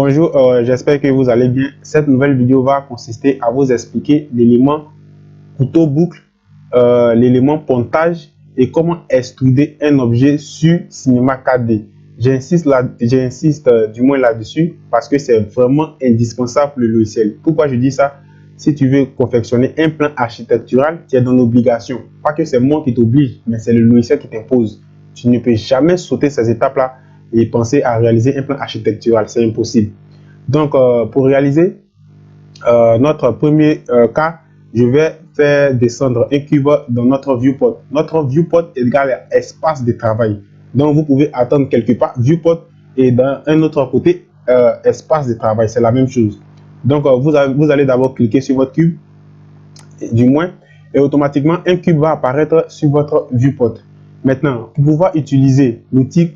Bonjour, j'espère que vous allez bien. Cette nouvelle vidéo va consister à vous expliquer l'élément couteau boucle, l'élément pontage et comment extruder un objet sur Cinema 4D. J'insiste du moins là-dessus parce que c'est vraiment indispensable pour le logiciel. Pourquoi je dis ça? Si tu veux confectionner un plan architectural, tu es dans l'obligation. Pas que c'est moi qui t'oblige, mais c'est le logiciel qui t'impose. Tu ne peux jamais sauter ces étapes-là et penser à réaliser un plan architectural. C'est impossible. Donc, pour réaliser notre premier cas, je vais faire descendre un cube dans notre viewport. Notre viewport est égal à espace de travail. Donc, vous pouvez attendre quelque part viewport et dans un autre côté, espace de travail. C'est la même chose. Donc, vous allez d'abord cliquer sur votre cube, du moins, et automatiquement, un cube va apparaître sur votre viewport. Maintenant, pour pouvoir utiliser l'outil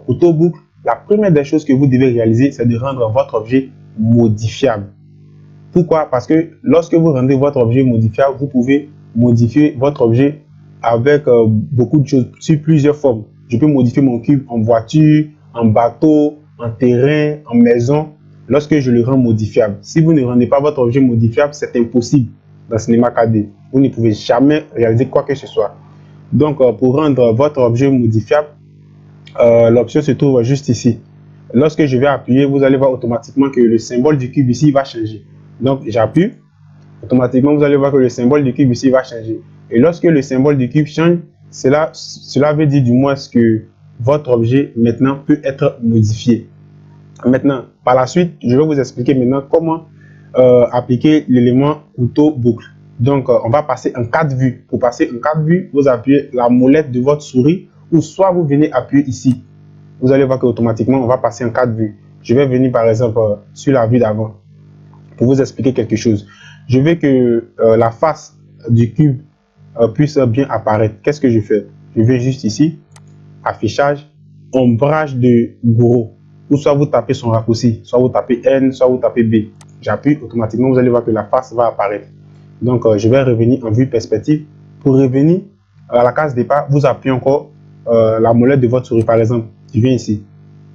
couteau boucle, la première des choses que vous devez réaliser, c'est de rendre votre objet modifiable. Pourquoi? Parce que lorsque vous rendez votre objet modifiable, vous pouvez modifier votre objet avec beaucoup de choses, sur plusieurs formes. Je peux modifier mon cube en voiture, en bateau, en terrain, en maison, lorsque je le rends modifiable. Si vous ne rendez pas votre objet modifiable, c'est impossible dans Cinema 4D. Vous ne pouvez jamais réaliser quoi que ce soit. Donc, pour rendre votre objet modifiable, l'option se trouve juste ici. Lorsque je vais appuyer, vous allez voir automatiquement que le symbole du cube ici va changer. Donc, j'appuie. Automatiquement, vous allez voir que le symbole du cube ici va changer. Et lorsque le symbole du cube change, cela veut dire du moins que votre objet maintenant peut être modifié. Maintenant, par la suite, je vais vous expliquer maintenant comment appliquer l'élément couteau boucle. Donc, on va passer en 4 vues. Pour passer en 4 vues, vous appuyez la molette de votre souris ou soit vous venez appuyer ici. Vous allez voir qu'automatiquement, on va passer en 4 vues. Je vais venir par exemple sur la vue d'avant pour vous expliquer quelque chose. Je veux que la face du cube puisse bien apparaître. Qu'est-ce que je fais? Je vais juste ici, affichage, ombrage de gros. Ou soit vous tapez son raccourci, soit vous tapez N, soit vous tapez B. J'appuie, automatiquement, vous allez voir que la face va apparaître. Donc, je vais revenir en vue perspective. Pour revenir à la case départ, vous appuyez encore la molette de votre souris. Par exemple, je viens ici.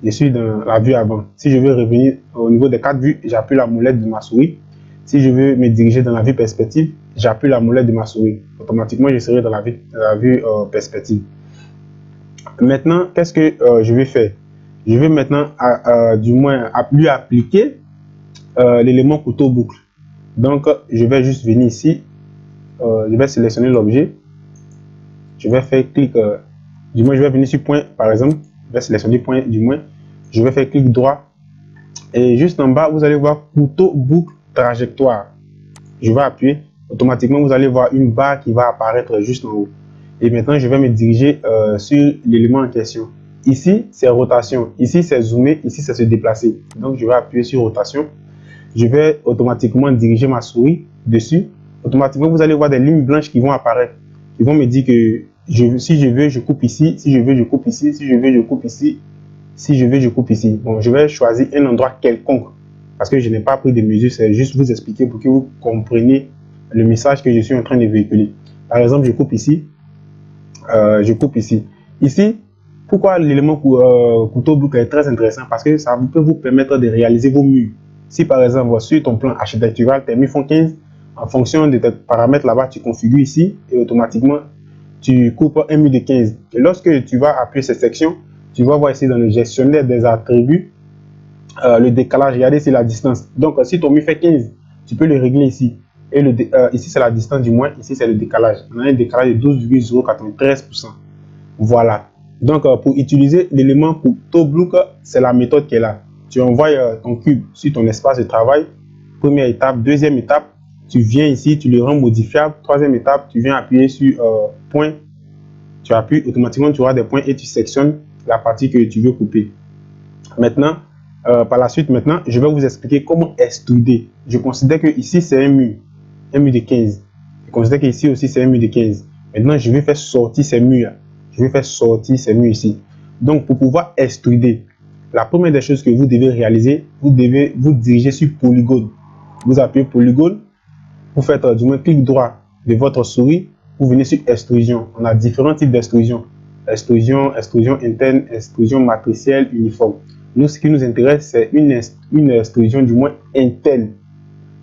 Je suis dans la vue avant. Si je veux revenir au niveau des 4 vues, j'appuie la molette de ma souris. Si je veux me diriger dans la vue perspective, j'appuie la molette de ma souris. Automatiquement, je serai dans la vue perspective. Maintenant, qu'est-ce que je vais faire? Je vais maintenant, du moins, lui appliquer l'élément couteau boucle. Donc, je vais juste venir ici. Je vais sélectionner l'objet. Je vais faire clic. Du moins, je vais venir sur point, par exemple. Je vais sélectionner point, du moins. Je vais faire clic droit. Et juste en bas, vous allez voir couteau boucle trajectoire. Je vais appuyer. Automatiquement, vous allez voir une barre qui va apparaître juste en haut. Et maintenant, je vais me diriger sur l'élément en question. Ici, c'est rotation. Ici, c'est zoomer. Ici, c'est se déplacer. Donc, je vais appuyer sur rotation. Je vais automatiquement diriger ma souris dessus. Automatiquement, vous allez voir des lignes blanches qui vont apparaître. Ils vont me dire que si je veux, je coupe ici. Si je veux, je coupe ici. Si je veux, je coupe ici. Si je veux, je coupe ici. Bon, je vais choisir un endroit quelconque parce que je n'ai pas pris de mesure. C'est juste vous expliquer pour que vous compreniez le message que je suis en train de véhiculer. Par exemple, je coupe ici. Je coupe ici. Ici, pourquoi l'élément couteau boucle est très intéressant? Parce que ça peut vous permettre de réaliser vos murs. Si par exemple, sur ton plan architectural, tes murs font 15, en fonction de tes paramètres là-bas, tu configures ici et automatiquement, tu coupes un mur de 15. Et lorsque tu vas appuyer cette section, tu vas voir ici dans le gestionnaire des attributs, le décalage, regardez, c'est la distance. Donc, si ton mur fait 15, tu peux le régler ici. Et ici, c'est la distance du moins, ici, c'est le décalage. On a un décalage de 12,093%. Voilà. Donc, pour utiliser l'élément couteau boucle, c'est la méthode qui est là. Tu envoies ton cube sur ton espace de travail. Première étape. Deuxième étape, tu viens ici, tu le rends modifiable. Troisième étape, tu viens appuyer sur point. Tu appuies, automatiquement, tu auras des points et tu sectionnes la partie que tu veux couper. Maintenant, par la suite, maintenant, je vais vous expliquer comment extruder. Je considère que ici, c'est un mur de 15. Je considère que ici aussi, c'est un mur de 15. Maintenant, je vais faire sortir ces murs. Je vais faire sortir ces murs ici. Donc, pour pouvoir extruder, la première des choses que vous devez réaliser, vous devez vous diriger sur polygone. Vous appuyez polygone, vous faites du moins clic droit de votre souris, vous venez sur extrusion. On a différents types d'extrusion. Extrusion interne, extrusion matricielle, uniforme. Nous, ce qui nous intéresse, c'est une extrusion du moins Intel.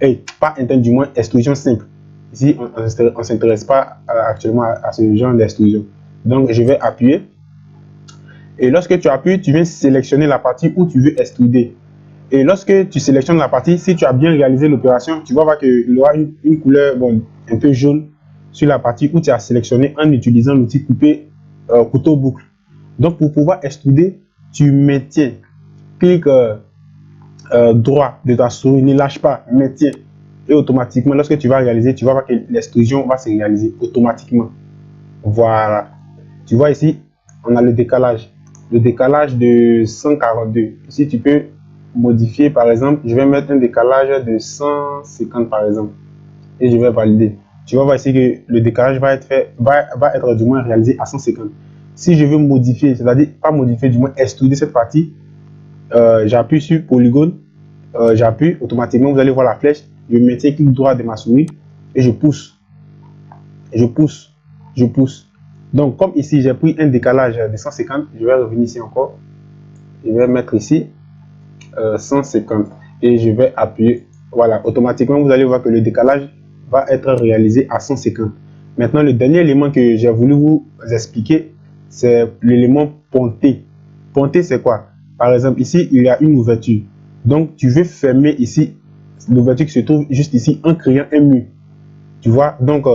Et pas Intel, du moins extrusion simple. Ici, on ne s'intéresse pas actuellement à ce genre d'extrusion. Donc, je vais appuyer. Et lorsque tu appuies, tu viens sélectionner la partie où tu veux extruder. Et lorsque tu sélectionnes la partie, si tu as bien réalisé l'opération, tu vas voir qu'il aura une couleur un peu jaune sur la partie où tu as sélectionné en utilisant l'outil couteau boucle. Donc, pour pouvoir extruder, tu maintiens, clic droit de ta souris, ne lâche pas, maintiens. Et automatiquement, lorsque tu vas réaliser, tu vas voir que l'extrusion va se réaliser automatiquement. Voilà. Tu vois ici, on a le décalage. Le décalage de 142. Ici, tu peux modifier, par exemple, je vais mettre un décalage de 150 par exemple. Et je vais valider. Tu vas voir ici que le décalage va être du moins réalisé à 150. Si je veux modifier, c'est-à-dire pas modifier, du moins extruder cette partie, j'appuie sur polygone, j'appuie, automatiquement vous allez voir la flèche, je maintiens clic droit de ma souris et je pousse. Je pousse, je pousse. Donc comme ici j'ai pris un décalage de 150, je vais revenir ici encore. Je vais mettre ici 150 et je vais appuyer. Voilà, automatiquement vous allez voir que le décalage va être réalisé à 150. Maintenant, le dernier élément que j'ai voulu vous expliquer, c'est l'élément ponté. Ponté, c'est quoi? Par exemple, ici, il y a une ouverture. Donc, tu veux fermer ici l'ouverture qui se trouve juste ici en créant un mur. Tu vois? Donc,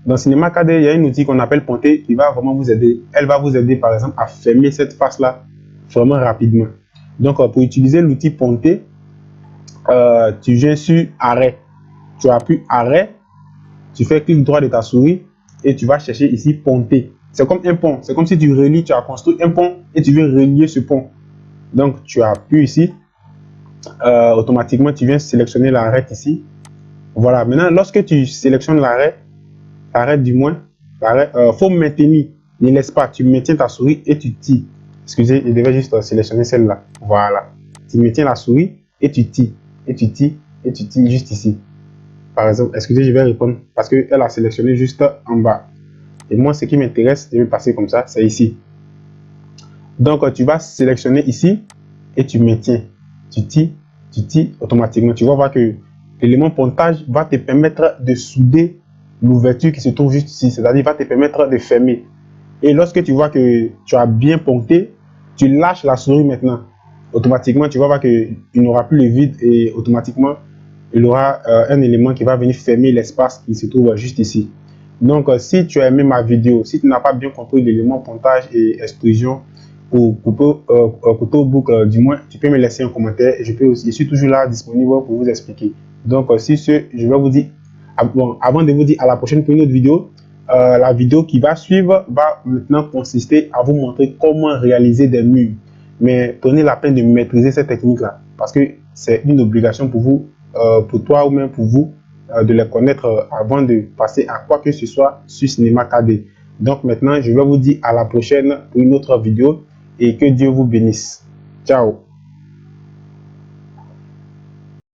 dans Cinema 4D, il y a un outil qu'on appelle ponté qui va vraiment vous aider. Elle va vous aider, par exemple, à fermer cette face-là vraiment rapidement. Donc, pour utiliser l'outil ponté, tu viens sur arrêt. Tu appuies arrêt, tu fais clic droit de ta souris et tu vas chercher ici ponté. C'est comme un pont. C'est comme si tu relis, tu as construit un pont et tu veux relier ce pont. Donc, tu appuies ici. Automatiquement, tu viens sélectionner l'arrêt ici. Voilà. Maintenant, lorsque tu sélectionnes l'arrêt du moins, faut maintenir. Ne laisse pas. Tu maintiens ta souris et tu tires. Excusez, je devais juste sélectionner celle-là. Voilà. Tu maintiens la souris et tu tires. Et tu tires. Et tu tires juste ici. Par exemple, excusez, je vais répondre parce qu'elle a sélectionné juste en bas. Et moi, ce qui m'intéresse, je vais passer comme ça, c'est ici. Donc, tu vas sélectionner ici et tu maintiens. Tu tires automatiquement. Tu vas voir que l'élément pontage va te permettre de souder l'ouverture qui se trouve juste ici. C'est-à-dire, va te permettre de fermer. Et lorsque tu vois que tu as bien ponté, tu lâches la souris maintenant. Automatiquement, tu vas voir qu'il n'aura plus le vide et automatiquement, il aura un élément qui va venir fermer l'espace qui se trouve juste ici. Donc, si tu as aimé ma vidéo, si tu n'as pas bien compris l'élément pontage et extrusion pour couteau boucle, du moins, tu peux me laisser un commentaire. Je suis toujours là disponible pour vous expliquer. Donc, si je vais vous dire, avant de vous dire à la prochaine pour une autre vidéo, la vidéo qui va suivre va maintenant consister à vous montrer comment réaliser des murs. Mais prenez la peine de maîtriser cette technique-là parce que c'est une obligation pour vous, pour toi ou même pour vous, de les connaître avant de passer à quoi que ce soit sur Cinema 4D. Donc maintenant, je vais vous dire à la prochaine pour une autre vidéo et que Dieu vous bénisse. Ciao.